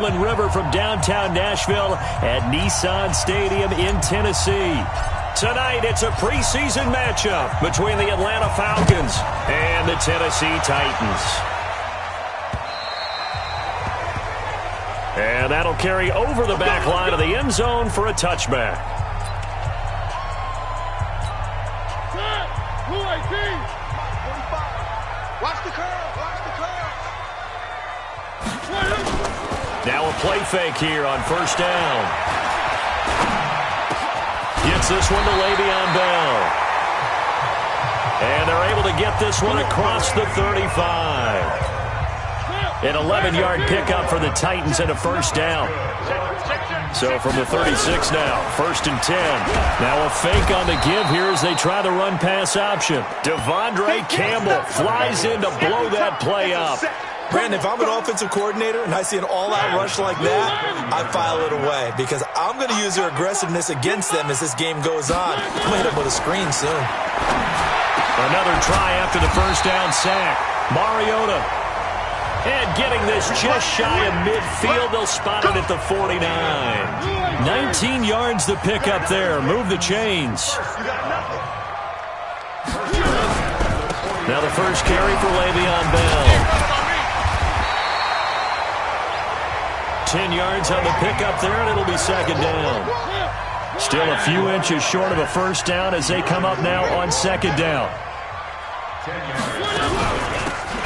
Cumberland River from downtown Nashville at Nissan Stadium in Tennessee. Tonight, it's a preseason matchup between the Atlanta Falcons and the Tennessee Titans. And that'll carry over the back line of the end zone for a touchback. Watch the curve. Watch the curve. Now a play fake here on first down. Gets this one to Le'Veon Bell. And they're able to get this one across the 35. An 11-yard pickup for the Titans and a first down. So from the 36 now, first and 10. Now a fake on the give here as they try the run-pass option. Devondre Campbell flies in to blow that play up. Brandon, if I'm an offensive coordinator and I see an all-out rush like that, I file it away because I'm going to use their aggressiveness against them as this game goes on. I'm going to hit them with a screen soon. Another try after the first down sack. Mariota. And getting this just shy of midfield, they'll spot it at the 49. 19 yards to pick up there. Move the chains. Now the first carry for Le'Veon Bell. 10 yards on the pickup there, and it'll be second down. Still a few inches short of a first down as they come up now on second down.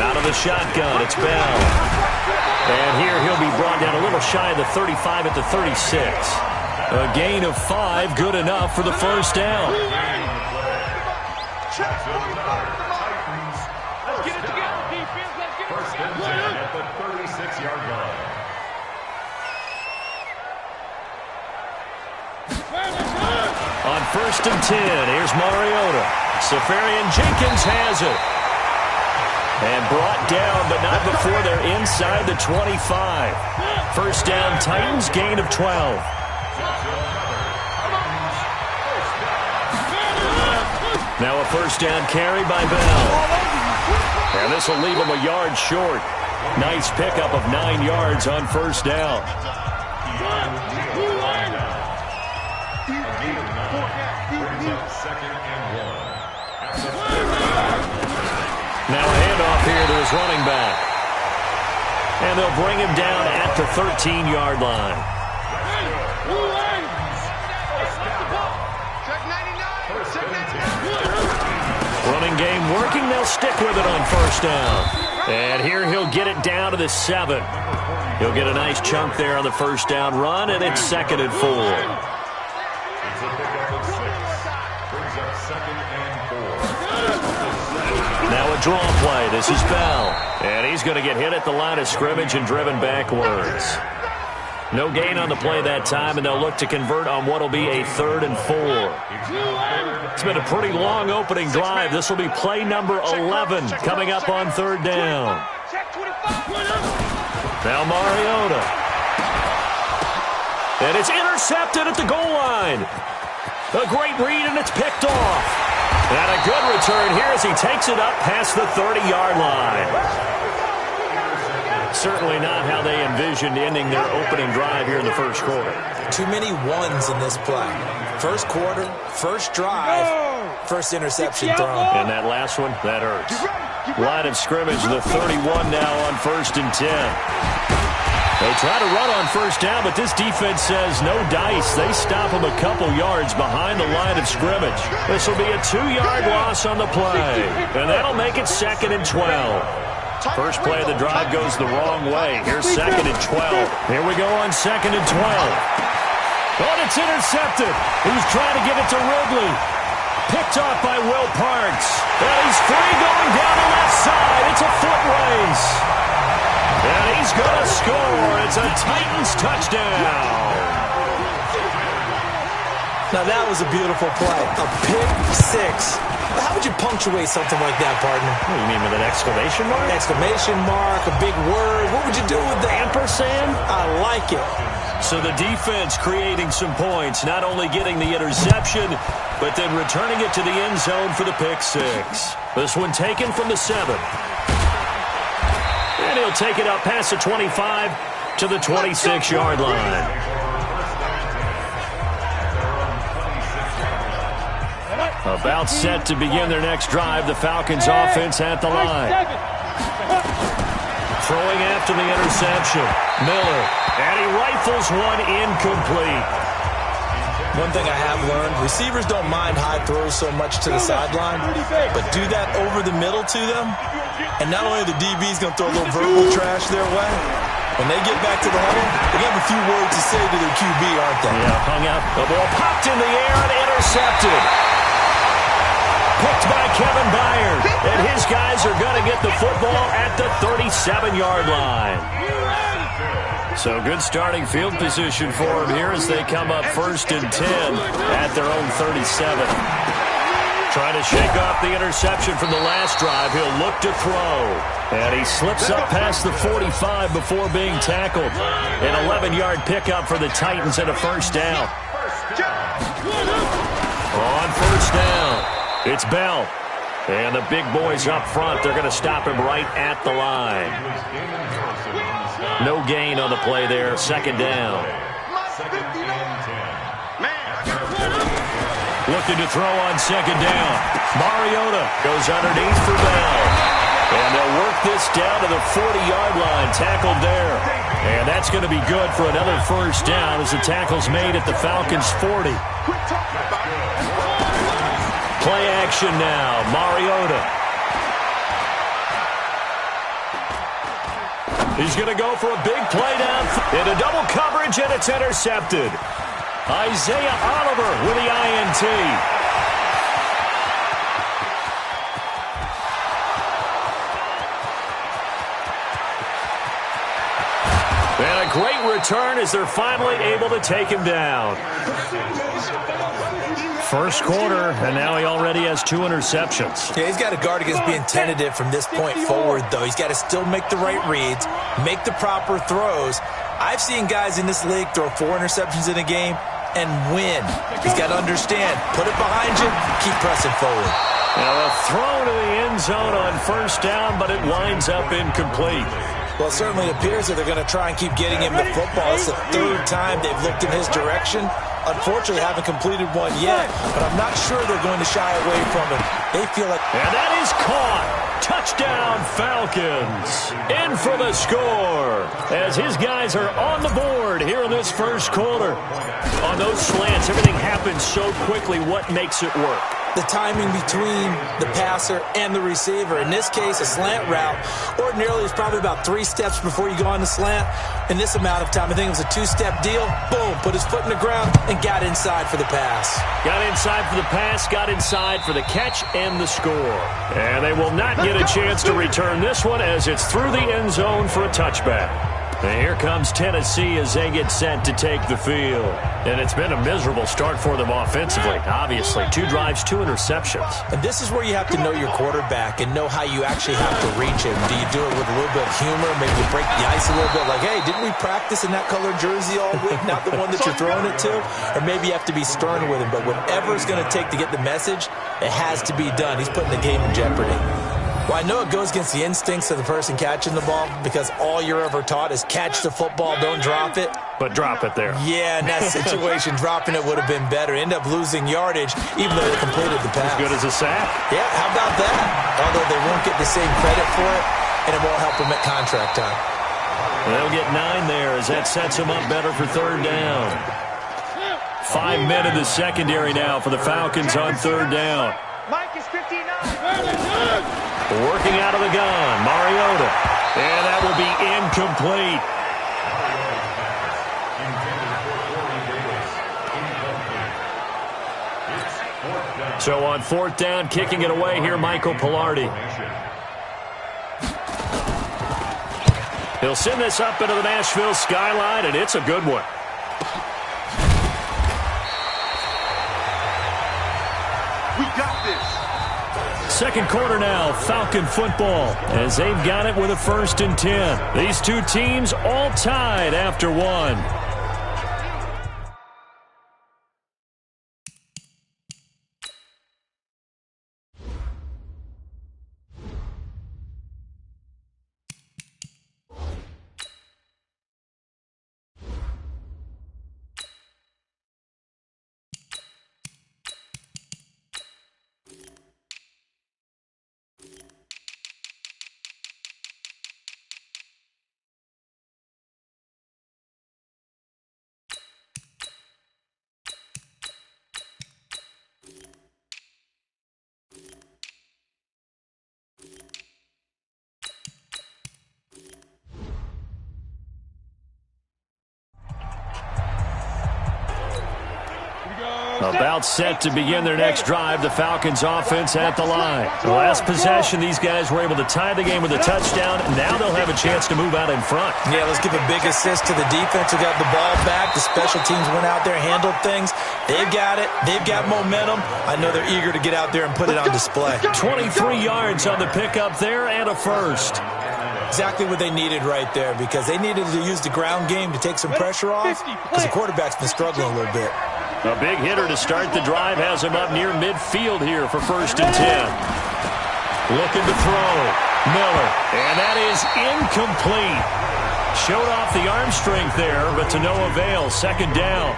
Out of the shotgun, it's Bell. And here he'll be brought down a little shy of the 35 at the 36. A gain of 5, good enough for the first down. Let's get it together, defense. Let's get it together. At the 36-yard line. On first and 10, here's Mariota. Safarian Jenkins has it. And brought down, but not before they're inside the 25. First down, Titans, gain of 12. Now a first down carry by Bell. And this will leave him a yard short. Nice pickup of 9 yards on first down. Now a handoff here to his running back. And they'll bring him down at the 13-yard line. Running game working. They'll stick with it on first down. And here he'll get it down to the 7. He'll get a nice chunk there on the first down run, and it's second and 4. Now a draw play. This is Bell. And he's going to get hit at the line of scrimmage and driven backwards. No gain on the play that time, and they'll look to convert on what will be a 3rd and 4. It's been a pretty long opening drive. This will be play number 11 coming up on 3rd down. Now Mariota. And it's intercepted at the goal line. A great read, and it's picked off. And a good return here as he takes it up past the 30-yard line. Certainly not how they envisioned ending their opening drive here in the first quarter. Too many ones in this play. First quarter, first drive, first interception thrown. And that last one, that hurts. Line of scrimmage, the 31 now on first and 10. They try to run on first down, but this defense says no dice. They stop him a couple yards behind the line of scrimmage. This will be a 2-yard loss on the play, and that'll make it second and 12. First play of the drive goes the wrong way. Here's second and 12. Here we go on second and 12. Oh, and it's intercepted. He's trying to give it to Ridley. Picked off by Will Parks. And he's free going down the left side. It's a foot race. And he's going to score. It's a Titans touchdown. Now that was a beautiful play. A pick six. How would you punctuate something like that, partner? What do you mean, with an exclamation mark? Exclamation mark, a big word. What would you do with that? Ampersand? I like it. So the defense creating some points, not only getting the interception, but then returning it to the end zone for the pick six. This one taken from the 7. And he'll take it up past the 25 to the 26-yard line. About set to begin their next drive. The Falcons offense at the line. Throwing after the interception. Miller. And he rifles one incomplete. One thing I have learned, receivers don't mind high throws so much to the sideline, but do that over the middle to them, and not only the DB's going to throw a little verbal trash their way, when they get back to the huddle, they have a few words to say to their QB, aren't they? Yeah, hung out. The ball popped in the air and intercepted. Picked by Kevin Byard, and his guys are going to get the football at the 37-yard line. So good starting field position for him here as they come up 1st and 10 at their own 37. Trying to shake off the interception from the last drive. He'll look to throw. And he slips up past the 45 before being tackled. An 11-yard pickup for the Titans and a first down. On first down, it's Bell. And the big boys up front, they're going to stop him right at the line. No gain on the play there. Second down. Looking to throw on second down. Mariota goes underneath for Bell. And they'll work this down to the 40-yard line. Tackled there. And that's going to be good for another first down as the tackle's made at the Falcons' 40. Play action now. Mariota. He's going to go for a big play down into double coverage, and it's intercepted. Isaiah Oliver with the INT. And a great return as they're finally able to take him down. First quarter, and now he already has 2 interceptions. Yeah, he's got to guard against being tentative from this point forward, though. He's got to still make the right reads, make the proper throws. I've seen guys in this league throw 4 interceptions in a game and win. He's got to understand, put it behind you, keep pressing forward. Now a throw to the end zone on first down, but it winds up incomplete. Well, it certainly appears that they're going to try and keep getting him the football. It's the 3rd time they've looked in his direction. Unfortunately, haven't completed one yet, but I'm not sure they're going to shy away from it. They feel like... And that is caught. Touchdown, Falcons. In for the score as his guys are on the board here in this first quarter. On those slants, everything happens so quickly. What makes it work? The timing between the passer and the receiver. In this case, a slant route. Ordinarily, it's probably about 3 steps before you go on the slant. In this amount of time, I think it was a 2-step deal. Boom, put his foot in the ground and got inside for the pass. Got inside for the pass, got inside for the catch and the score. And they will not get a chance to return this one as it's through the end zone for a touchback. And here comes Tennessee as they get set to take the field. And it's been a miserable start for them offensively. Obviously, 2 drives, 2 interceptions. And this is where you have to know your quarterback and know how you actually have to reach him. Do you do it with a little bit of humor? Maybe you break the ice a little bit like, hey, didn't we practice in that colored jersey all week? Not the one that you're throwing it to? Or maybe you have to be stern with him. But whatever it's going to take to get the message, it has to be done. He's putting the game in jeopardy. Well, I know it goes against the instincts of the person catching the ball because all you're ever taught is catch the football, don't drop it. But drop it there. Yeah, in that situation, dropping it would have been better. End up losing yardage, even though they completed the pass. As good as a sack. Yeah, how about that? Although they won't get the same credit for it, and it won't help them at contract time. They'll get 9 there as that sets them up better for 3rd down. 5 men in the secondary now for the Falcons on 3rd down. Mike is 59. Working out of the gun, Mariota. And that will be incomplete. So on 4th down, kicking it away here, Michael Pilardi. He'll send this up into the Nashville skyline, and it's a good one. We got this. Second quarter now, Falcon football, as they've got it with a 1st and 10. These 2 teams all tied after 1. About set to begin their next drive, the Falcons offense at the line. The last possession, these guys were able to tie the game with a touchdown. Now they'll have a chance to move out in front. Yeah, let's give a big assist to the defense who got the ball back. The special teams went out there, handled things. They've got it. They've got momentum. I know they're eager to get out there and put it on display. 23 yards on the pickup there and a first. Exactly what they needed right there, because they needed to use the ground game to take some pressure off, because the quarterback's been struggling a little bit. A big hitter to start the drive has him up near midfield here for 1st and 10. Looking to throw. Miller. And that is incomplete. Showed off the arm strength there, but to no avail. 2nd down.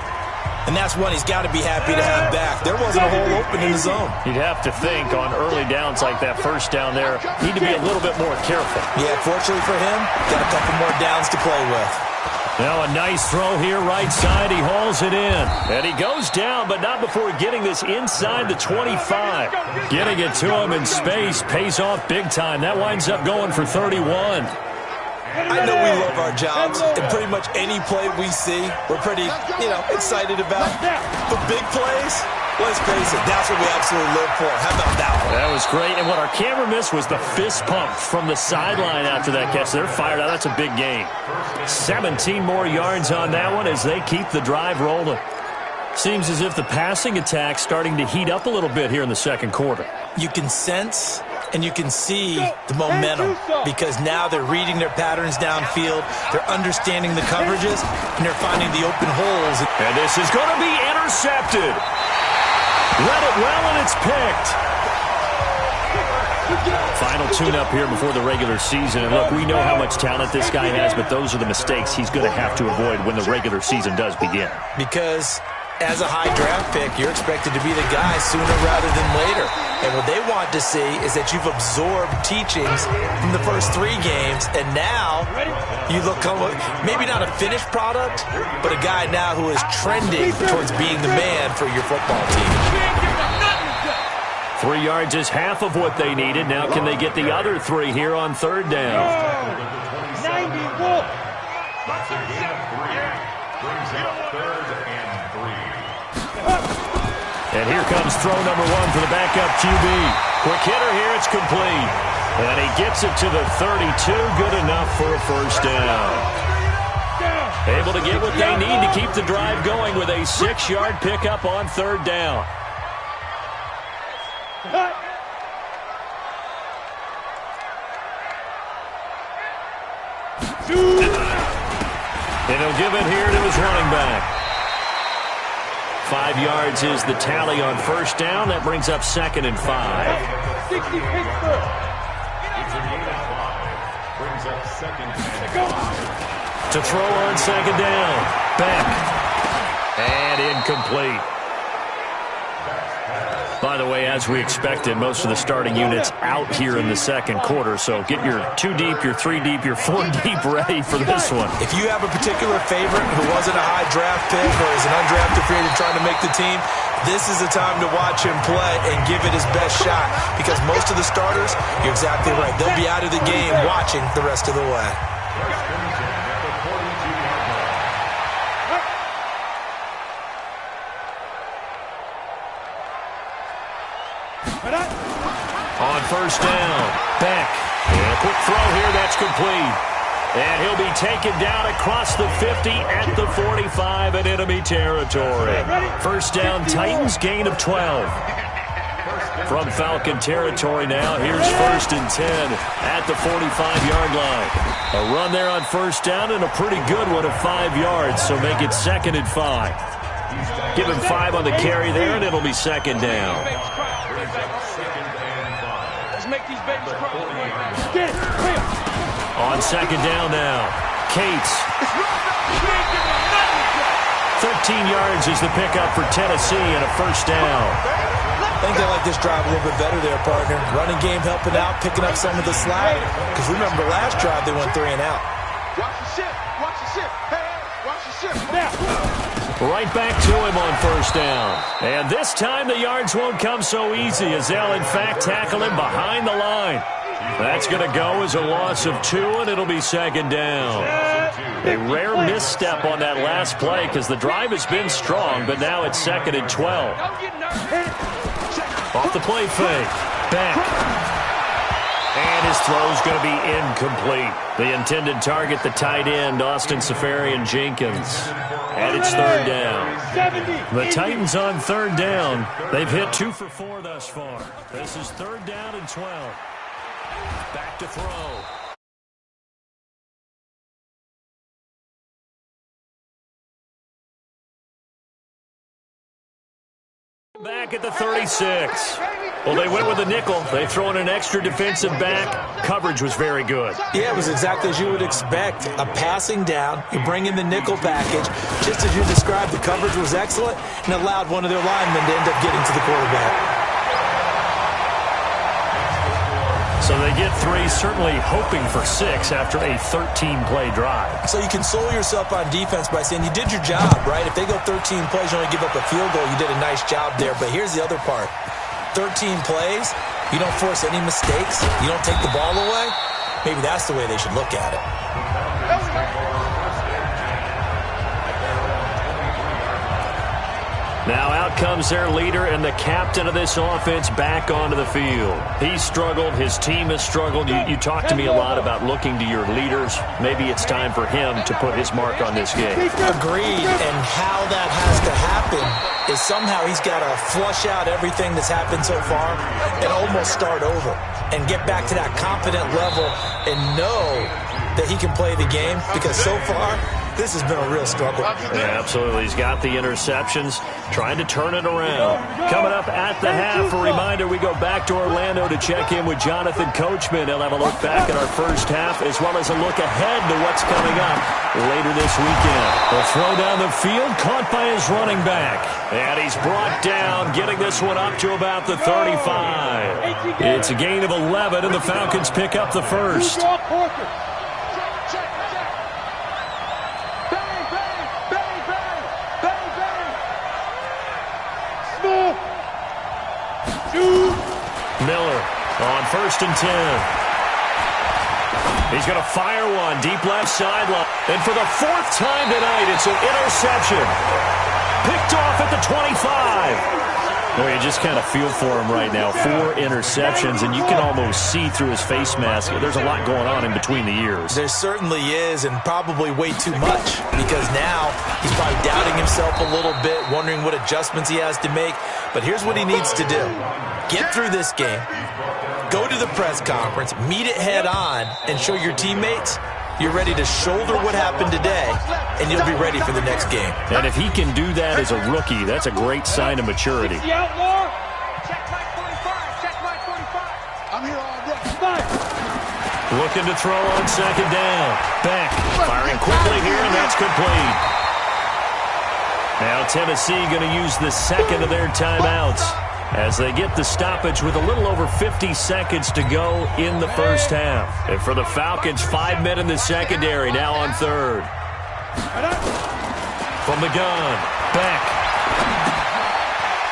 And that's one he's got to be happy to have back. There wasn't a hole open in the zone. You'd have to think on early downs like that 1st down there, need to be a little bit more careful. Yeah, fortunately for him, got a couple more downs to play with. Now a nice throw here, right side. He hauls it in. And he goes down, but not before getting this inside the 25. Getting it to him in space pays off big time. That winds up going for 31. I know we love our jobs, and pretty much any play we see, we're pretty, excited about. But big plays, let's face it, that's what we absolutely live for. How about that one? That was great, and what our camera missed was the fist pump from the sideline after that catch. They're fired out. That's a big gain. 17 more yards on that one as they keep the drive rolling. Seems as if the passing attack's starting to heat up a little bit here in the 2nd quarter. You can sense and you can see the momentum, because now they're reading their patterns downfield, they're understanding the coverages, and they're finding the open holes. And this is going to be intercepted. Read it well, and it's picked. Final tune-up here before the regular season. And look, we know how much talent this guy has, but those are the mistakes he's going to have to avoid when the regular season does begin. Because as a high draft pick, you're expected to be the guy sooner rather than later. And what they want to see is that you've absorbed teachings from the first 3 games, and now you look maybe not a finished product, but a guy now who is trending towards being the man for your football team. 3 yards is half of what they needed. Now can they get the other 3 here on 3rd down? 91. Brings up 3rd and 3. And here comes throw number 1 for the backup QB. Quick hitter here, it's complete. And he gets it to the 32, good enough for a 1st down. Able to get what they need to keep the drive going with a 6-yard pickup on 3rd down. And he'll give it here to his running back. 5 yards is the tally on 1st down. That brings up 2nd and 5. 60 Pittsburgh. Brings up 2nd and 5. To throw on 2nd down. Back. And incomplete. By the way, as we expected, most of the starting units out here in the 2nd quarter. So get your 2 deep, your 3 deep, your 4 deep ready for this one. If you have a particular favorite who wasn't a high draft pick or is an undrafted free agent trying to make the team, this is the time to watch him play and give it his best shot, because most of the starters, you're exactly right, they'll be out of the game watching the rest of the way. On 1st down, Beck. And a quick throw here, that's complete. And he'll be taken down across the 50 at the 45 in enemy territory. 1st down, Titans, gain of 12. From Falcon territory now, here's 1st and 10 at the 45-yard line. A run there on 1st down and a pretty good one of 5 yards, so make it 2nd and 5. Give him 5 on the carry there, and it'll be 2nd down. Make these babies cry. On 2nd down now, Cates. 13 yards is the pickup for Tennessee and a 1st down. I think they like this drive a little bit better there, partner. Running game helping out, picking up some of the slack. Because remember, last drive they went 3 and out. Watch the ship. Watch the ship. Hey, watch the ship. Now. Right back to him on 1st down. And this time the yards won't come so easy, as they'll in fact tackle him behind the line. That's going to go as a loss of 2, and it'll be 2nd down. A rare misstep on that last last play because the drive has been strong, but now it's 2nd and 12. Off the play fake. Back. And his throw's going to be incomplete. The intended target, the tight end, Austin Safarian-Jenkins. And it's 3rd down. The Titans on 3rd down. They've hit 2 for 4 thus far. This is 3rd down and 12. Back to throw. Back at the 36. Well, they went with a nickel. They throw in an extra defensive back. Coverage was very good. Yeah, it was exactly as you would expect. A passing down. You bring in the nickel package. Just as you described, the coverage was excellent and allowed one of their linemen to end up getting to the quarterback. So they get 3, certainly hoping for 6 after a 13-play drive. So you console yourself on defense by saying you did your job, right? If they go 13 plays, you only give up a field goal, you did a nice job there. But here's the other part. 13 plays, you don't force any mistakes, you don't take the ball away. Maybe that's the way they should look at it. Now out comes their leader and the captain of this offense back onto the field. He's struggled. His team has struggled. You talk to me a lot about looking to your leaders. Maybe it's time for him to put his mark on this game. Agreed, and how that has to happen is somehow he's got to flush out everything that's happened so far and almost start over and get back to that confident level and know that he can play the game, because so far this has been a real struggle. Yeah, absolutely. He's got the interceptions, trying to turn it around. Coming up at the half, a reminder, we go back to Orlando to check in with Jonathan Coachman. He'll have a look back at our first half as well as a look ahead to what's coming up later this weekend. The throw down the field, caught by his running back. And he's brought down, getting this one up to about the 35. It's a gain of 11, and the Falcons pick up the first. Miller on 1st and 10. He's going to fire one deep left sideline. And for the 4th time tonight, it's an interception. Picked off at the 25. Well, you just kind of feel for him right now. 4 interceptions, and you can almost see through his face mask. There's a lot going on in between the ears. There certainly is, and probably way too much, because now he's probably doubting himself a little bit, wondering what adjustments he has to make. But here's what he needs to do. Get through this game, go to the press conference, meet it head on, and show your teammates you're ready to shoulder what happened today, and you'll be ready for the next game. And if he can do that as a rookie, that's a great sign of maturity. I'm here all day. Looking to throw on 2nd down. Back, firing quickly here, and that's complete. Now Tennessee going to use the 2nd of their timeouts as they get the stoppage with a little over 50 seconds to go in the first half. And for the Falcons, 5 men in the secondary, now on 3rd. From the gun, back.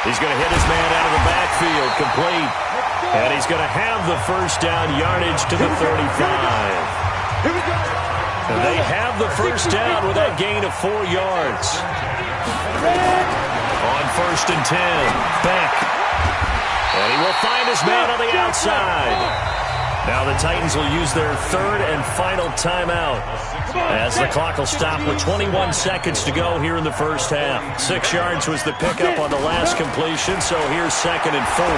He's going to hit his man out of the backfield, complete. And he's going to have the first down, yardage to the 35. And they have the first down with that gain of 4 yards. On 1st and 10, back. And he will find his man on the outside. Now the Titans will use their 3rd and final timeout as the clock will stop with 21 seconds to go here in the first half. 6 yards was the pickup on the last completion, so here's 2nd and 4.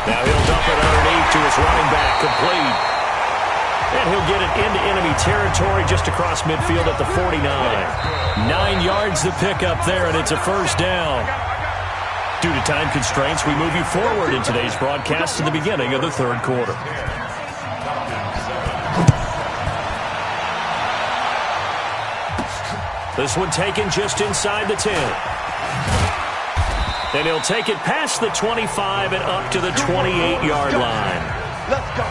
Now he'll dump it underneath to his running back, complete. And he'll get it into enemy territory just across midfield at the 49. 9 yards the pickup there, and it's a first down. Due to time constraints, we move you forward in today's broadcast to the beginning of the 3rd quarter. This one taken just inside the 10. And he'll take it past the 25 and up to the 28-yard line. Let's go.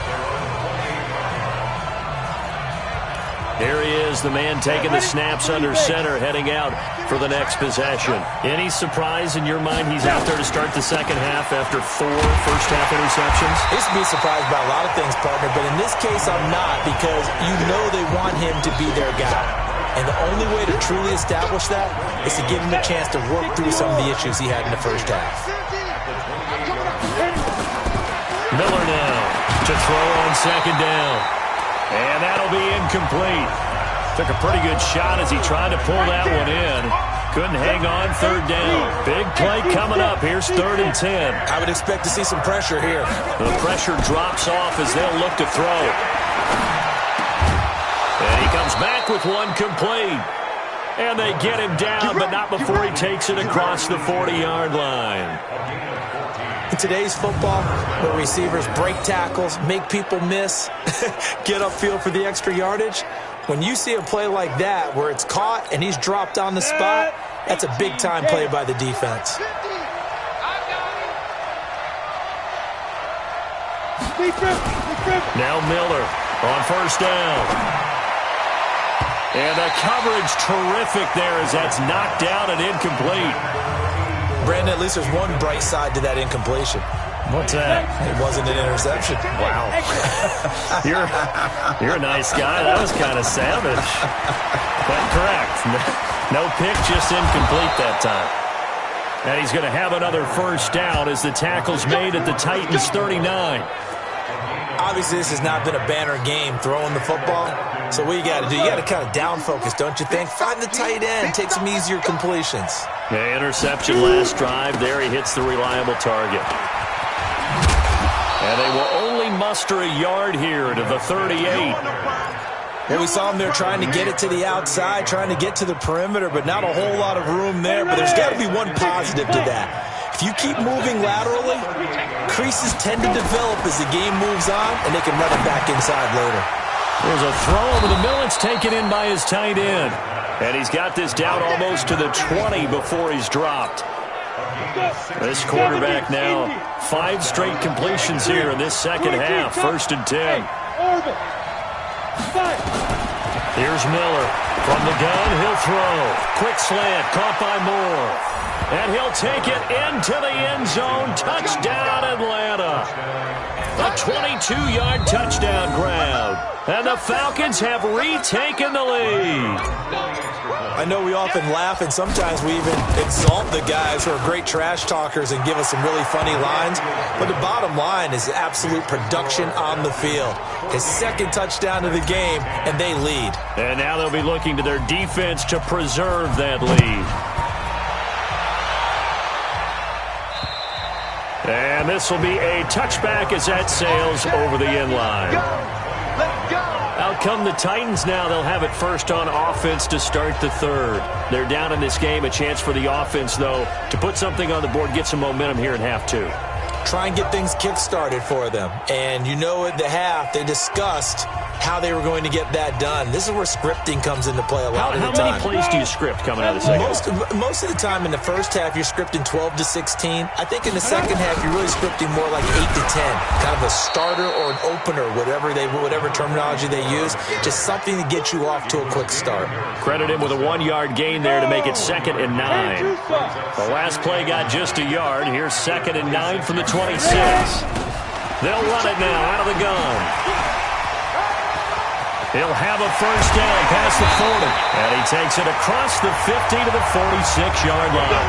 Here he is, the man taking the snaps under center, heading out for the next possession. Any surprise in your mind he's out there to start the second half after 4 first-half interceptions? It's to be surprised by a lot of things, partner, but in this case I'm not, because you know they want him to be their guy. And the only way to truly establish that is to give him a chance to work through some of the issues he had in the first half. Miller now to throw on second down. And that'll be incomplete. Took a pretty good shot as he tried to pull that one in. Couldn't hang on third down. Big play coming up. Here's 3rd and 10. I would expect to see some pressure here. The pressure drops off as they'll look to throw. And he comes back with one complete. And they get him down, but not before he takes it across the 40-yard line. In today's football, where receivers break tackles, make people miss, get upfield for the extra yardage, when you see a play like that where it's caught and he's dropped on the spot, that's a big-time play by the defense. Now Miller on first down. And the coverage terrific there as that's knocked down and incomplete. Brandon, at least there's one bright side to that incompletion. What's that? It wasn't an interception. Wow. You're a nice guy. That was kind of savage. But correct. No pick, just incomplete that time. And he's going to have another first down as the tackle's made at the Titans' 39. Obviously, this has not been a banner game throwing the football. So what you got to do, you got to kind of down focus, don't you think? Find the tight end, take some easier completions. Yeah, interception last drive. There he hits the reliable target. And they will only muster a yard here to the 38. Well, we saw him there trying to get it to the outside, trying to get to the perimeter, but not a whole lot of room there. But there's got to be one positive to that. If you keep moving laterally, creases tend to develop as the game moves on, and they can run it back inside later. There's a throw over the middle. It's taken in by his tight end. And he's got this down almost to the 20 before he's dropped. This quarterback now, 5 straight completions here in this second half. 1st and 10. Here's Miller. From the gun, he'll throw. Quick slant, caught by Moore. And he'll take it into the end zone. Touchdown, Atlanta. A 22-yard touchdown grab. And the Falcons have retaken the lead. I know we often laugh, and sometimes we even exalt the guys who are great trash talkers and give us some really funny lines. But the bottom line is absolute production on the field. His 2nd touchdown of the game, and they lead. And now they'll be looking to their defense to preserve that lead. And this will be a touchback as that sails over the end line. Out come the Titans now. They'll have it first on offense to start the 3rd. They're down in this game. A chance for the offense, though, to put something on the board, get some momentum here in half 2. Try and get things kick-started for them. And you know at the half, they discussed how they were going to get that done. This is where scripting comes into play a lot of the time. How many plays do you script coming out of the second? Most of the time in the first half, you're scripting 12 to 16. I think in the second half, you're really scripting more like 8 to 10. Kind of a starter or an opener, whatever terminology they use. Just something to get you off to a quick start. Credit him with a 1-yard gain there to make it 2nd and 9. The last play got just a yard. Here's 2nd and 9 from the 26. They'll run it now out of the gun. He'll have a first down past the 40. And he takes it across the 50 to the 46-yard line.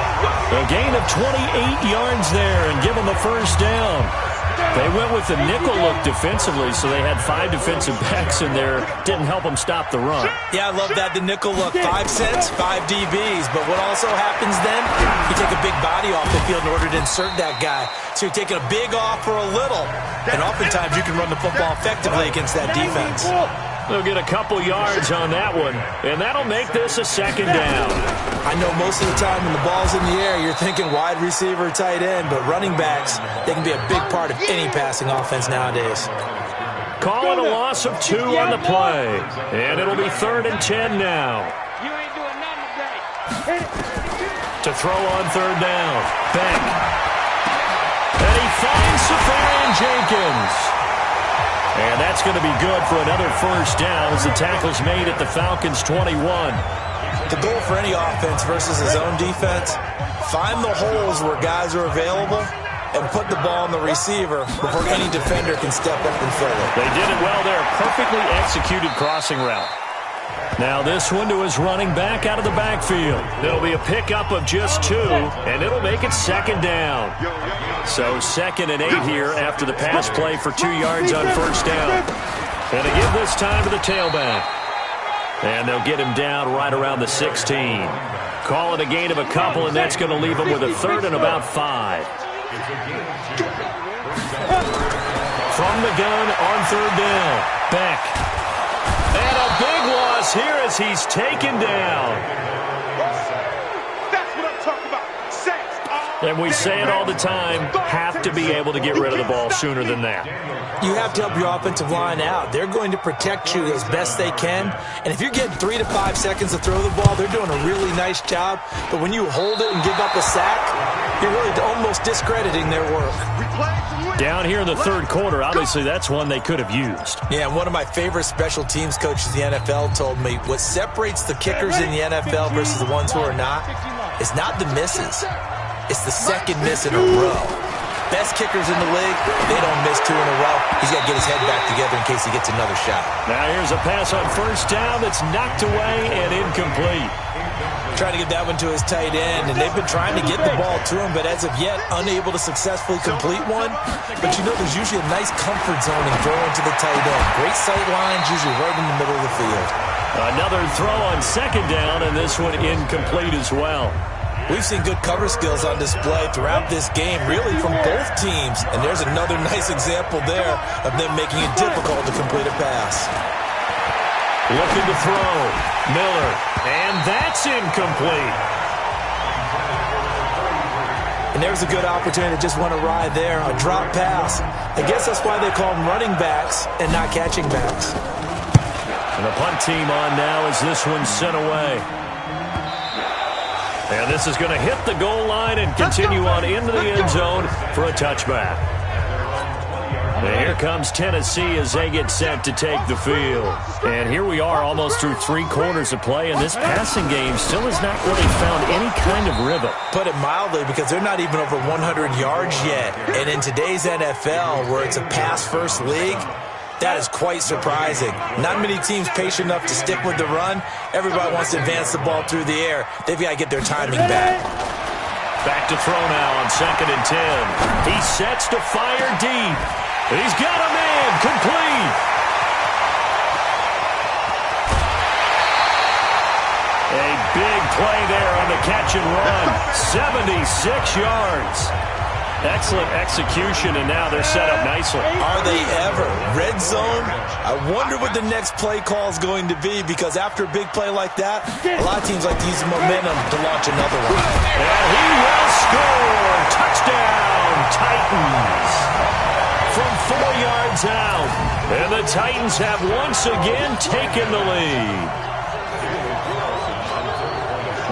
A gain of 28 yards there and give him a first down. They went with the nickel look defensively, so they had 5 defensive backs in there. Didn't help them stop the run. Yeah, I love that, the nickel look. 5 cents, 5 DBs. But what also happens then, you take a big body off the field in order to insert that guy. So you're taking a big off for a little. And oftentimes you can run the football effectively against that defense. They'll get a couple yards on that one, and that'll make this a 2nd down. I know most of the time when the ball's in the air, you're thinking wide receiver, tight end, but running backs, they can be a big part of any passing offense nowadays. Calling a loss of 2 on the play, and it'll be 3rd and 10 now. You ain't doing nothing today. To throw on 3rd down, Beck. And he finds Safarian Jenkins. And that's going to be good for another first down as the tackle's made at the Falcons' 21. The goal for any offense versus his own defense, find the holes where guys are available and put the ball on the receiver before any defender can step up and fill it. They did it well there. Perfectly executed crossing route. Now this one to his running back out of the backfield. It'll be a pickup of just 2, and it'll make it second down. So 2nd and 8 here after the pass play for 2 yards on first down. And they give this time to the tailback. And they'll get him down right around the 16. Call it a gain of a couple, and that's going to leave him with a 3rd and about 5. From the gun on 3rd down. Beck. And a big loss here as he's taken down. That's what I'm talking about. Sacks. And we say it all the time, have to be able to get rid of the ball sooner than that. You have to help your offensive line out. They're going to protect you as best they can. And if you're getting 3 to 5 seconds to throw the ball, they're doing a really nice job. But when you hold it and give up a sack, you're really almost discrediting their work. Down here in the 3rd quarter, obviously that's one they could have used. Yeah, and one of my favorite special teams coaches in the NFL told me what separates the kickers in the NFL versus the ones who are not is not the misses. It's the second miss in a row. Best kickers in the league, they don't miss 2 in a row. He's got to get his head back together in case he gets another shot. Now here's a pass on first down that's knocked away and incomplete. Trying to get that one to his tight end, and they've been trying to get the ball to him, but as of yet, unable to successfully complete one. But you know, there's usually a nice comfort zone in throwing to the tight end. Great sight lines, usually right in the middle of the field. Another throw on 2nd down, and this one incomplete as well. We've seen good cover skills on display throughout this game, really from both teams. And there's another nice example there of them making it difficult to complete a pass. Looking to throw. Miller. And that's incomplete. And there's a good opportunity to just want to ride there. A drop pass. I guess that's why they call them running backs and not catching backs. And the punt team on now as this one's sent away. And this is going to hit the goal line and continue on into the end zone for a touchback. And here comes Tennessee as they get set to take the field. And here we are almost through 3 quarters of play, and this passing game still has not really found any kind of rhythm. Put it mildly, because they're not even over 100 yards yet. And in today's NFL, where it's a pass-first league, that is quite surprising. Not many teams patient enough to stick with the run. Everybody wants to advance the ball through the air. They've got to get their timing back. Back to throw now on 2nd and 10. He sets to fire deep. He's got a man complete. A big play there on the catch and run. 76 yards. Excellent execution, and now they're set up nicely. Are they ever? Red zone? I wonder what the next play call is going to be, because after a big play like that, a lot of teams like to use momentum to launch another one. And he will score. Touchdown, Titans. From 4 yards out. And the Titans have once again taken the lead.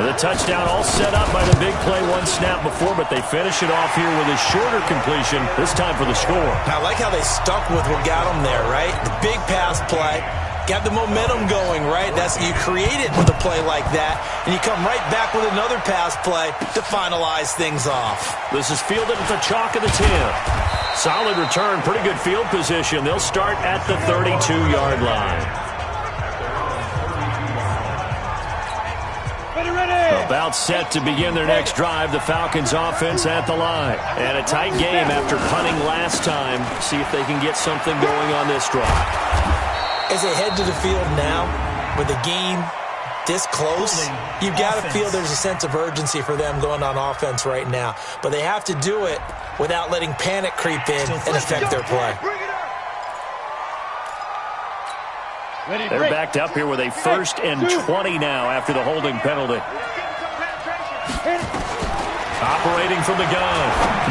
The touchdown all set up by the big play, 1 snap before, but they finish it off here with a shorter completion, this time for the score. I like how they stuck with what got them there, right? The big pass play, got the momentum going, right? That's, you create it with a play like that, and you come right back with another pass play to finalize things off. This is fielded at the chalk of the 10. Solid return, pretty good field position. They'll start at the 32-yard line. About set to begin their next drive. The Falcons offense at the line. And a tight game after punting last time. See if they can get something going on this drive. As they head to the field now, with the game this close, you've got to feel there's a sense of urgency for them going on offense right now. But they have to do it without letting panic creep in and affect their play. They're backed up here with a 1st and 20 now after the holding penalty. Operating from the gun,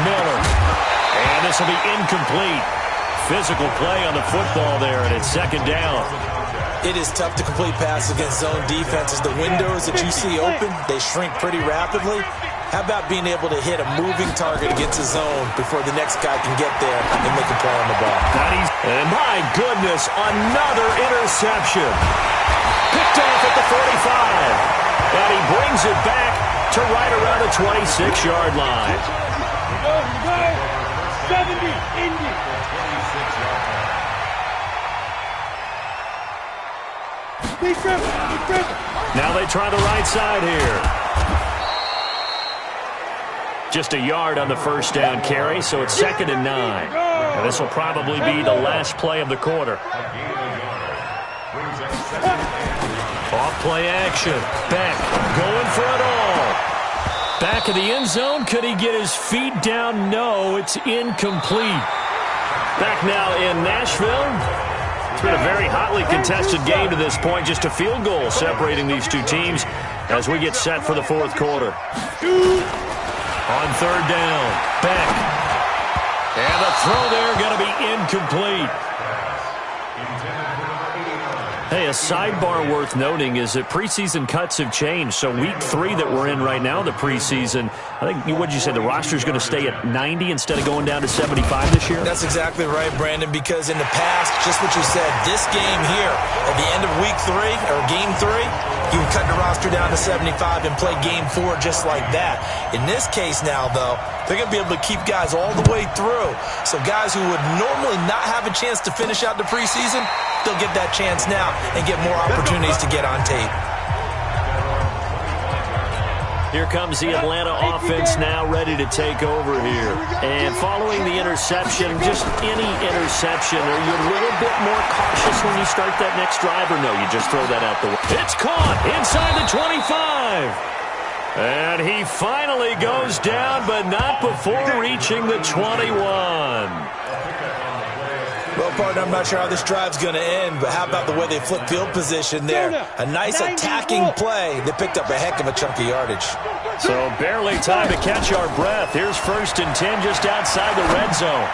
Miller. And this will be incomplete. Physical play on the football there, and it's 2nd down. It is tough to complete passes against zone defenses. The windows that you see open, they shrink pretty rapidly. How about being able to hit a moving target against a zone before the next guy can get there and make a play on the ball? And my goodness, another interception. Picked off at the 45. And he brings it back to right around the 26-yard line. 70, Indy. Now they try the right side here. Just a yard on the first down carry, so it's 2nd and 9. And this will probably be the last play of the quarter. Off play action. Beck going for it all. Back of the end zone. Could he get his feet down? No, it's incomplete. Back now in Nashville. It's been a very hotly contested game to this point. Just a field goal separating these two teams as we get set for the fourth quarter. On 3rd down, Beck. And the throw there going to be incomplete. Hey, a sidebar worth noting is that preseason cuts have changed. So week 3 that we're in right now, the preseason, I think, what did you say, the roster's going to stay at 90 instead of going down to 75 this year? That's exactly right, Brandon, because in the past, just what you said, this game here, at the end of week 3, or game 3, you would cut the roster down to 75 and play game 4 just like that. In this case now, though, they're going to be able to keep guys all the way through. So guys who would normally not have a chance to finish out the preseason, they'll get that chance now and get more opportunities to get on tape. Here comes the Atlanta offense now ready to take over here. And following the interception, just any interception, are you a little bit more cautious when you start that next drive, or no, you just throw that out the way? It's caught inside the 25. And he finally goes down, but not before reaching the 21. Well, partner, I'm not sure how this drive's going to end, but how about the way they flip field position there? A nice attacking play. They picked up a heck of a chunk of yardage. So barely time to catch our breath. Here's 1st and 10 just outside the red zone.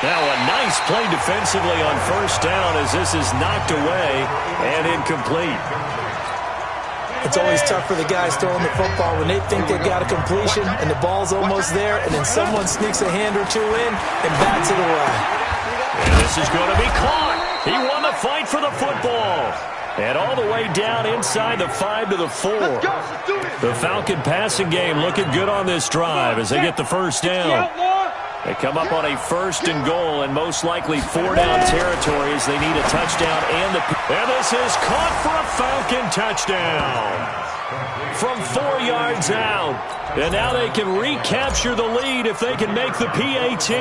Now a nice play defensively on 1st down as this is knocked away and incomplete. It's always tough for the guys throwing the football when they think they've got a completion and the ball's almost there, and then someone sneaks a hand or two in and bats it away. And this is going to be caught. He won the fight for the football. And all the way down inside the 5 to the 4. The Falcon passing game looking good on this drive as they get the first down. They come up on a 1st and goal and most likely 4-down territory as they need a touchdown. And this is caught for a Falcon touchdown from 4 yards out. And now they can recapture the lead if they can make the PAT.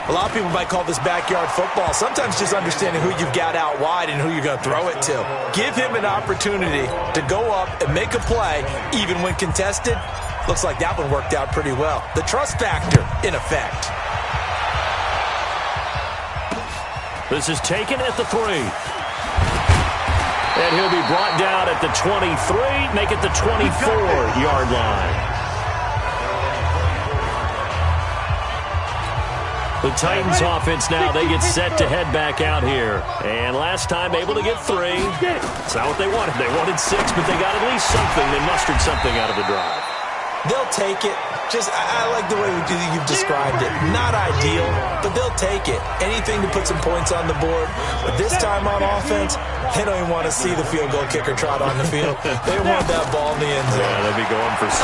A lot of people might call this backyard football. Sometimes just understanding who you've got out wide and who you're going to throw it to. Give him an opportunity to go up and make a play, even when contested. Looks like that one worked out pretty well. The trust factor, in effect. This is taken at the 3. And he'll be brought down at the 23, make it the 24-yard line. The Titans offense now, they get set to head back out here. And last time able to get 3. It's not what they wanted. They wanted 6, but they got at least something. They mustered something out of the drive. They'll take it. I like the way you've described it. Not ideal, but they'll take it. Anything to put some points on the board. But this time on offense, they don't even want to see the field goal kicker trot on the field. They want that ball in the end zone. Yeah, they'll be going for 6.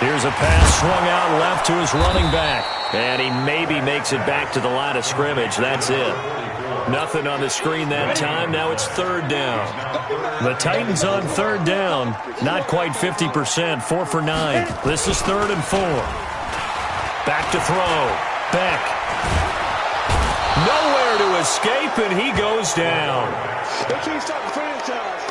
Here's a pass swung out left to his running back. And he maybe makes it back to the line of scrimmage. That's it. Nothing on the screen that time. Now it's 3rd down. The Titans on 3rd down. Not quite 50%. 4 for 9. This is 3rd and 4. Back to throw. Beck. Nowhere to escape, and he goes down. They can't stop the franchise.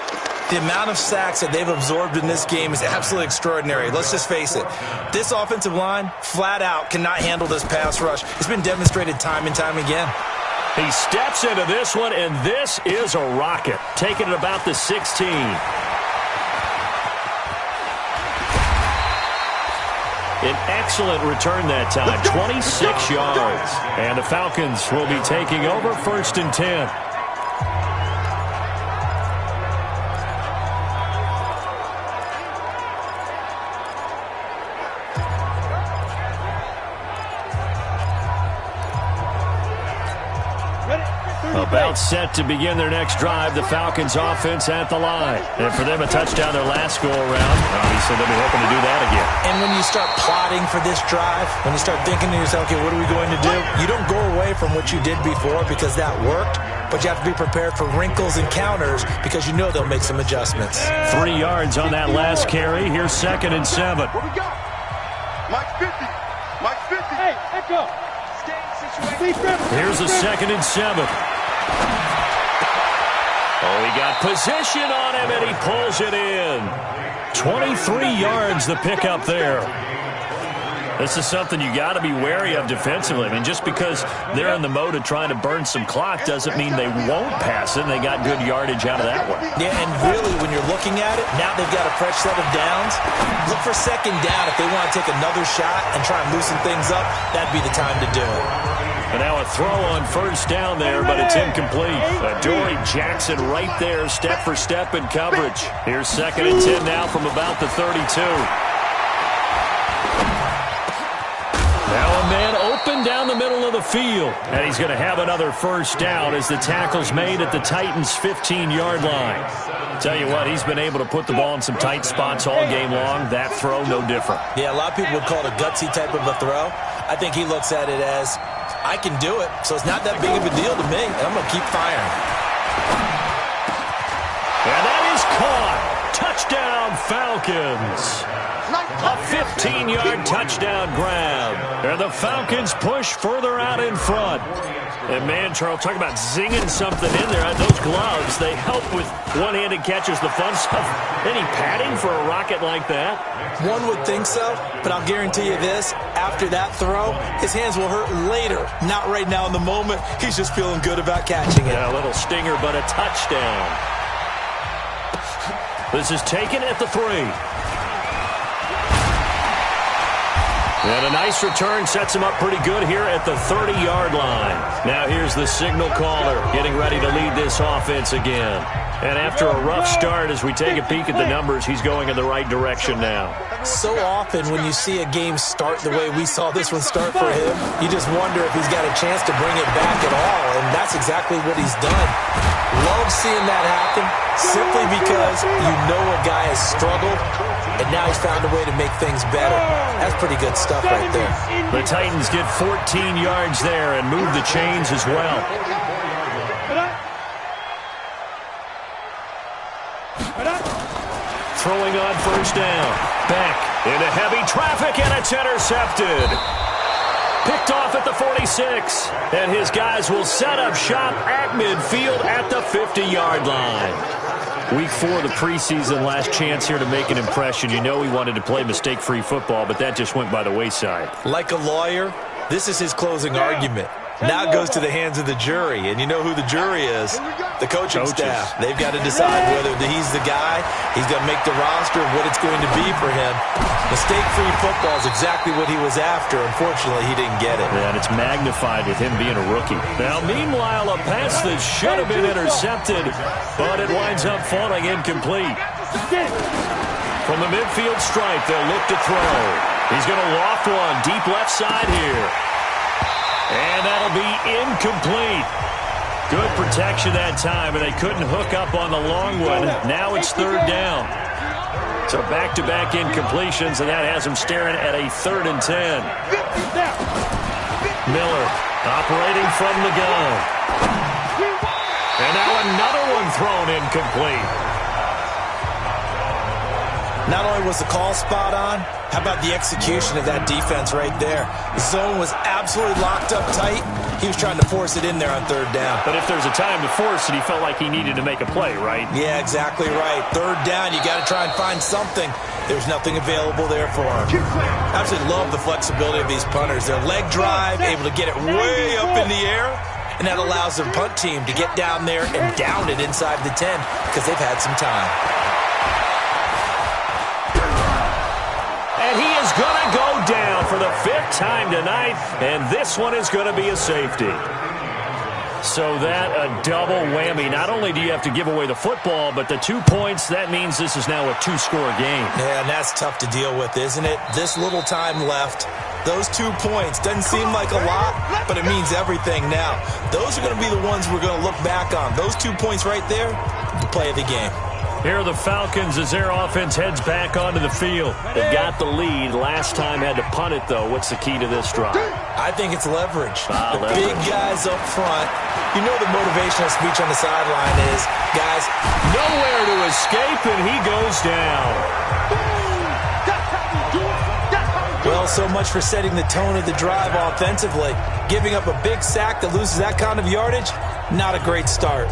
The amount of sacks that they've absorbed in this game is absolutely extraordinary. Let's just face it. This offensive line, flat out, cannot handle this pass rush. It's been demonstrated time and time again. He steps into this one, and this is a rocket. Taking it about the 16. An excellent return that time, 26 yards. And the Falcons will be taking over 1st and 10. A About set to begin their next drive, the Falcons offense at the line. And for them, a touchdown their last go-around. Obviously, they'll be hoping to do that again. And when you start plotting for this drive, when you start thinking to yourself, okay, what are we going to do? You don't go away from what you did before because that worked, but you have to be prepared for wrinkles and counters because you know they'll make some adjustments. 3 yards on that last carry. Here's 2nd and 7. What we got? Mike 50. Mike 50. Hey, echo. Here's a 2nd and 7. Oh, he got position on him, and he pulls it in. 23 yards the pickup there. This is something you got to be wary of defensively. I mean, just because they're in the mode of trying to burn some clock doesn't mean they won't pass it. They got good yardage out of that one. Yeah, and really, when you're looking at it, now they've got a fresh set of downs. Look for 2nd down. If they want to take another shot and try and loosen things up, that'd be the time to do it. And now a throw on 1st down there, but it's incomplete. Dory Jackson right there, step for step in coverage. Here's 2nd and 10 now from about the 32. Now a man open down the middle of the field. And he's going to have another 1st down as the tackle's made at the Titans' 15-yard line. Tell you what, he's been able to put the ball in some tight spots all game long. That throw, no different. Yeah, a lot of people would call it a gutsy type of a throw. I think he looks at it as, I can do it, so it's not that big of a deal to me, and I'm going to keep firing. And that is caught. Touchdown, Falcons. A 15-yard touchdown grab. And the Falcons push further out in front. And man, Charles, talk about zinging something in there. Those gloves, they help with one-handed catches, the fun stuff. Any padding for a rocket like that? One would think so, but I'll guarantee you this. After that throw, his hands will hurt later. Not right now in the moment. He's just feeling good about catching it. Yeah, a little stinger, but a touchdown. This is taken at the 3. And a nice return sets him up pretty good here at the 30-yard line. Now here's the signal caller getting ready to lead this offense again. And after a rough start, as we take a peek at the numbers, he's going in the right direction now. So often when you see a game start the way we saw this one start for him, you just wonder if he's got a chance to bring it back at all, and that's exactly what he's done. Love seeing that happen simply because you know a guy has struggled, and now he's found a way to make things better. That's pretty good stuff right there. The Titans get 14 yards there and move the chains as well. Throwing on 1st down. Back into heavy traffic, and it's intercepted. Picked off at the 46. And his guys will set up shop at midfield at the 50-yard line. Week 4 of the preseason, last chance here to make an impression. You know he wanted to play mistake-free football, but that just went by the wayside. Like a lawyer, this is his closing argument. Now it goes to the hands of the jury, and you know who the jury is. The coaching staff. They've got to decide whether he's the guy, he's going to make the roster, what it's going to be for him. Mistake-free football is exactly what he was after. Unfortunately, he didn't get it. Yeah, and it's magnified with him being a rookie. Now, meanwhile, a pass that should have been intercepted, but it winds up falling incomplete. From the midfield stripe, they'll look to throw. He's going to loft one deep left side here. And that'll be incomplete. Good protection that time, and they couldn't hook up on the long one. Now it's 3rd down. So back-to-back incompletions, and that has them staring at a 3rd and 10. Miller operating from the gun. And now another one thrown incomplete. Not only was the call spot on, how about the execution of that defense right there? The zone was absolutely locked up tight. He was trying to force it in there on 3rd down. But if there's a time to force it, he felt like he needed to make a play, right? Yeah, exactly right. 3rd down, you got to try and find something. There's nothing available there for him. Absolutely love the flexibility of these punters. Their leg drive, able to get it way up in the air, and that allows their punt team to get down there and down it inside the 10 because they've had some time. And he is going to go down for the 5th time tonight, and this one is going to be a safety. So that a double whammy. Not only do you have to give away the football, but the 2 points, that means this is now a 2-score game. Yeah, and that's tough to deal with, isn't it? This little time left. Those 2 points doesn't seem like a lot, but it means everything now. Those are going to be the ones we're going to look back on. Those 2 points right there, the play of the game. Here are the Falcons as their offense heads back onto the field. They got the lead. Last time had to punt it, though. What's the key to this drive? I think it's leverage. The leverage. big guys up front. You know the motivational speech on the sideline is, guys, nowhere to escape, and he goes down. Well, so much for setting the tone of the drive offensively. Giving up a big sack that loses that kind of yardage, not a great start.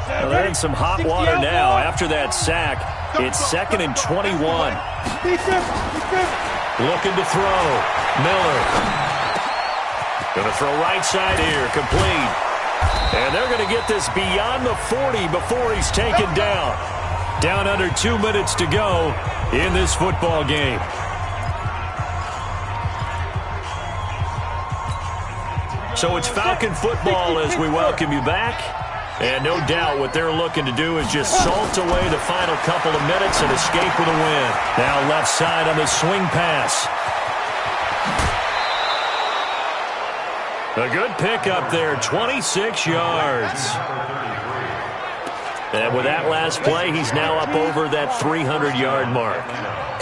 Well, they're in some hot water now. After that sack, it's 2nd and 21. Looking to throw. Miller. Going to throw right side here. Complete. And they're going to get this beyond the 40 before he's taken down. Down under 2 minutes to go in this football game. So it's Falcon football as we welcome you back. And no doubt what they're looking to do is just salt away the final couple of minutes and escape with a win. Now left side on the swing pass. A good pickup there, 26 yards. And with that last play, he's now up over that 300-yard mark.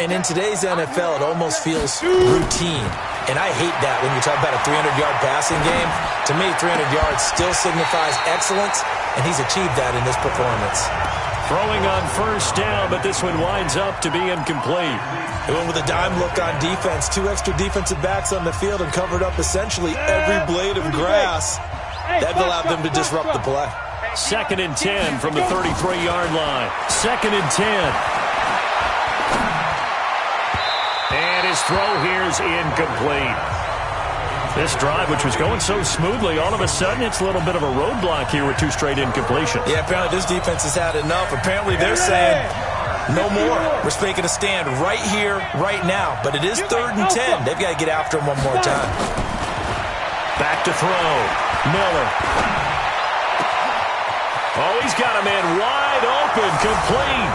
And in today's NFL, it almost feels routine. And I hate that when you talk about a 300-yard passing game. To me, 300 yards still signifies excellence, and he's achieved that in this performance. Throwing on first down, but this one winds up to be incomplete. He went with a dime look on defense. 2 extra defensive backs on the field and covered up essentially every blade of grass. That allowed them to disrupt the play. 2nd and 10 from the 33-yard line. 2nd and 10. And his throw here is incomplete. This drive, which was going so smoothly, all of a sudden it's a little bit of a roadblock here with 2 straight incompletions. Yeah, apparently this defense has had enough. Apparently they're saying, no more. We're making a stand right here, right now. But it is 3rd and 10. They've got to get after him one more time. Back to throw. Miller. Oh, he's got a man wide open, complete.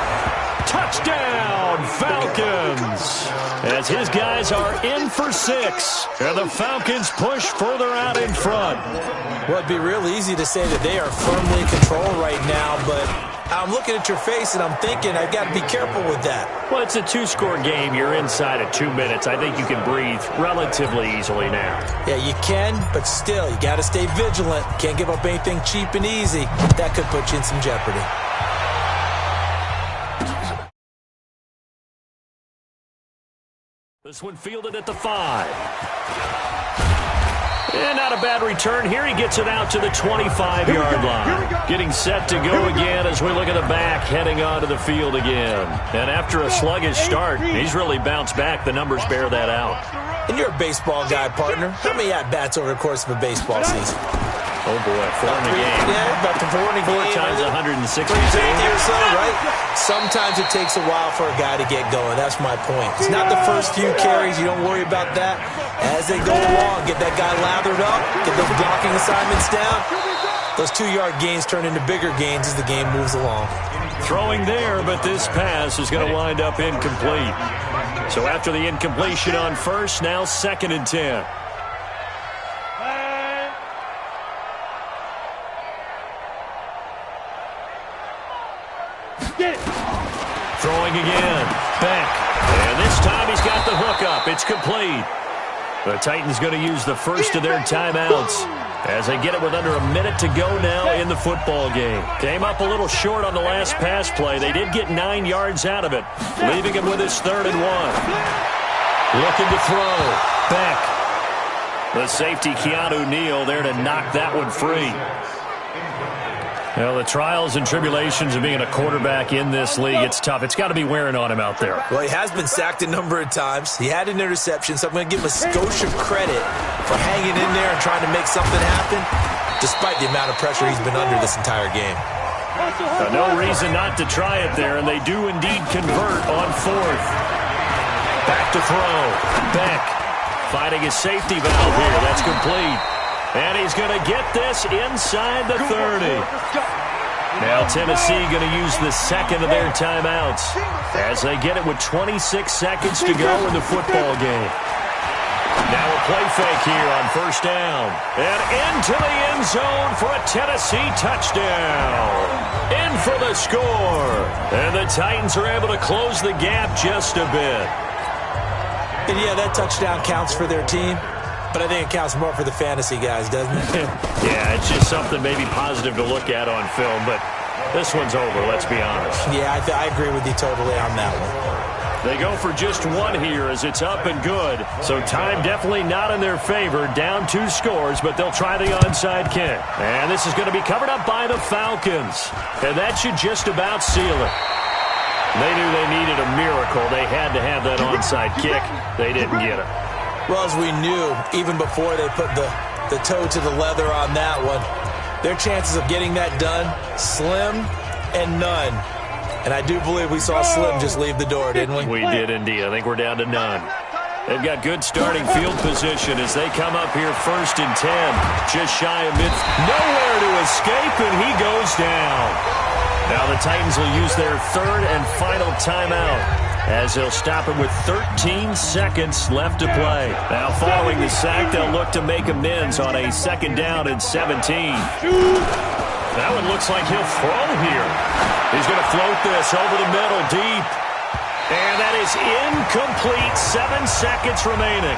Touchdown, Falcons. As his guys are in for 6. And the Falcons push further out in front. Well, it'd be real easy to say that they are firmly in control right now, but I'm looking at your face and I'm thinking I've got to be careful with that. Well, it's a 2-score game. You're inside of 2 minutes. I think you can breathe relatively easily now. Yeah, you can, but still, you got to stay vigilant. Can't give up anything cheap and easy. That could put you in some jeopardy. This one fielded at the 5. And not a bad return here. He gets it out to the 25-yard line. Getting set to go again as we look at the back, heading onto the field again. And after a sluggish start, he's really bounced back. The numbers bear that out. And you're a baseball guy, partner. How many at-bats over the course of a baseball season? Oh, boy, 4 in a game. Yeah, about 4 in a game. 4 times 162. 350 or so, right? Sometimes it takes a while for a guy to get going. That's my point. It's not the first few carries. You don't worry about that. As they go along, get that guy lathered up, get those blocking assignments down. Those 2-yard gains turn into bigger gains as the game moves along. Throwing there, but this pass is going to wind up incomplete. So after the incompletion on first, now 2nd and 10. Throwing again. Beck. And this time he's got the hook up. It's complete. The Titans going to use the first of their timeouts as they get it with under a minute to go now in the football game. Came up a little short on the last pass play. They did get 9 yards out of it, leaving him with his 3rd and 1. Looking to throw. Beck. The safety, Keanu Neal, there to knock that one free. Well, the trials and tribulations of being a quarterback in this league, it's tough. It's got to be wearing on him out there. Well, he has been sacked a number of times. He had an interception, so I'm going to give him a skosh of credit for hanging in there and trying to make something happen, despite the amount of pressure he's been under this entire game. No reason not to try it there, and they do indeed convert on 4th. Back to throw. Beck finding his safety valve here. That's complete. And he's going to get this inside the 30. Now Tennessee going to use the second of their timeouts as they get it with 26 seconds to go in the football game. Now a play fake here on first down. And into the end zone for a Tennessee touchdown. In for the score. And the Titans are able to close the gap just a bit. And yeah, that touchdown counts for their team. But I think it counts more for the fantasy guys, doesn't it? Yeah, it's just something maybe positive to look at on film. But this one's over, let's be honest. Yeah, I agree with you totally on that one. They go for just one here as it's up and good. So time definitely not in their favor. Down 2 scores, but they'll try the onside kick. And this is going to be covered up by the Falcons. And that should just about seal it. They knew they needed a miracle. They had to have that onside kick. They didn't get it. Well, as we knew, even before they put the toe to the leather on that one, their chances of getting that done, slim and none. And I do believe we saw Slim just leave the door, didn't we? We did indeed. I think we're down to none. They've got good starting field position as they come up here 1st and 10. Just shy of mid. Nowhere to escape, and he goes down. Now the Titans will use their 3rd and final timeout as they'll stop it with 13 seconds left to play. Now following the sack, they'll look to make amends on a 2nd down and 17. That one looks like he'll throw here. He's going to float this over the middle deep. And that is incomplete. 7 seconds remaining.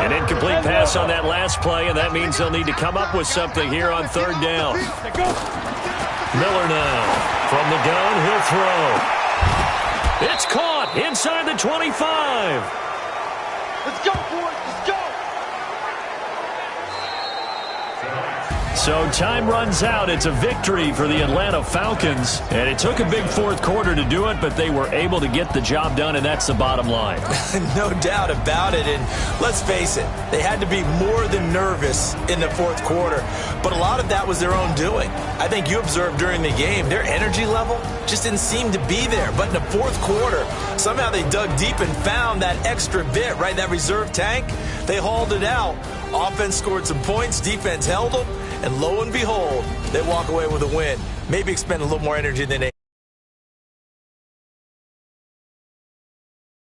An incomplete pass on that last play, and that means they'll need to come up with something here on 3rd down. Miller now. From the gun, he'll throw. It's caught inside the 25. Let's go, boys. Let's go. So time runs out. It's a victory for the Atlanta Falcons. And it took a big 4th quarter to do it, but they were able to get the job done, and that's the bottom line. No doubt about it. And let's face it, they had to be more than nervous in the 4th quarter. But a lot of that was their own doing. I think you observed during the game, their energy level just didn't seem to be there. But in the 4th quarter, somehow they dug deep and found that extra bit, right, that reserve tank. They hauled it out. Offense scored some points. Defense held them. And lo and behold, they walk away with a win. Maybe expend a little more energy than they